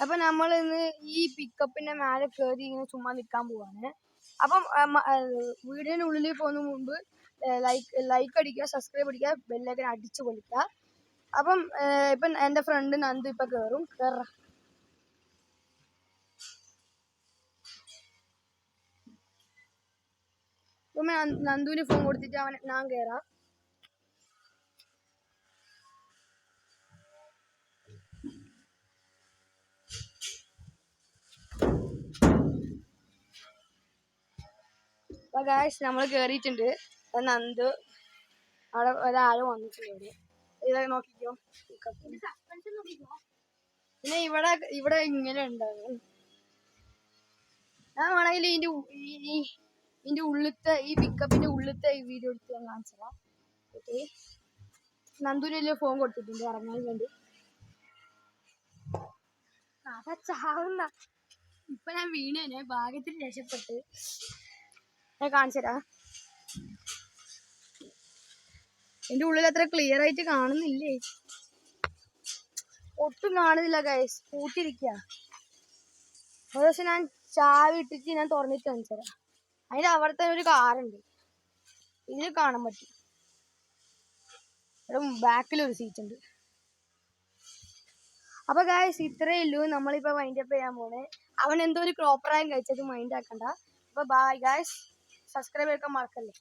അപ്പൊ നമ്മൾ ഇന്ന് ഈ പിക്കപ്പിന്റെ മേലെ കയറി ഇങ്ങനെ ചുമ്മാ നിൽക്കാൻ പോവാണ്. അപ്പം വീടിനുള്ളിൽ പോകുന്ന മുമ്പ് ലൈക്ക് അടിക്കുക, സബ്സ്ക്രൈബ് അടിക്കുക, ബെല്ലൈക്കൻ അടിച്ചു പൊളിക്കുക. അപ്പം ഇപ്പം എൻ്റെ ഫ്രണ്ട് നന്ദു ഇപ്പൊ കയറും. ഇപ്പം നന്ദുവിന് ഫോൺ കൊടുത്തിട്ട് ഞാൻ കയറാം. അപ്പൊ ഗായ്സ് നമ്മൾ കേറിയിട്ടുണ്ട്. നന്ദു അവിടെ ഒരാൾ വന്നിട്ടുണ്ട്. ഇതൊക്കെ നോക്കിക്കോ. പിന്നെ ഇവിടെ ഇങ്ങനെ ഉണ്ടാവും. ഞാൻ വേണമെങ്കിൽ ഇതിന്റെ ഉള്ളിലത്തെ ഈ പിക്കപ്പിന്റെ ഉള്ളിലത്തെ ഈ വീഡിയോ എടുത്ത് ഞാൻ കാണിച്ചതാ. ഓക്കെ, നന്ദുവിന് ഫോൺ കൊടുത്തിട്ടുണ്ട് ഇറങ്ങാൻ വേണ്ടി. ചാവുന്ന ഇപ്പൊ ഞാൻ വീണേനെ ഭാഗ്യത്തിൽ രക്ഷപ്പെട്ട്. ഞാൻ കാണിച്ചതാ. എന്റെ ഉള്ളിൽ അത്ര ക്ലിയർ ആയിട്ട് കാണുന്നില്ലേ, ഒട്ടും കാണുന്നില്ല ഗൈസ്, പൂട്ടിരിക്കുക. ഒരു ദിവസം ഞാൻ ചാവി ഇട്ടിട്ട് ഞാൻ തുറന്നിട്ട് കാണിച്ചുതരാം. അതിന്റെ അവിടുത്തെ ഒരു കാറുണ്ട്, ഇതിൽ കാണാൻ പറ്റും. ഇവിടെ ബാക്കിലൊരു സീറ്റ് ഉണ്ട്. അപ്പൊ ഗായ്സ് ഇത്രയേ ഉള്ളൂ. നമ്മളിപ്പോ മൈൻഡ് അപ്പ് ചെയ്യാൻ പോണേ. അവൻ എന്തോ ഒരു ക്രോപ്പറായും കഴിച്ചത് മൈൻഡ് ആക്കണ്ട. അപ്പൊ ബൈ ഗായ്സ്, സബ്സ്ക്രൈബ് ചെയ്ക്കാൻ മറക്കല്ലേ.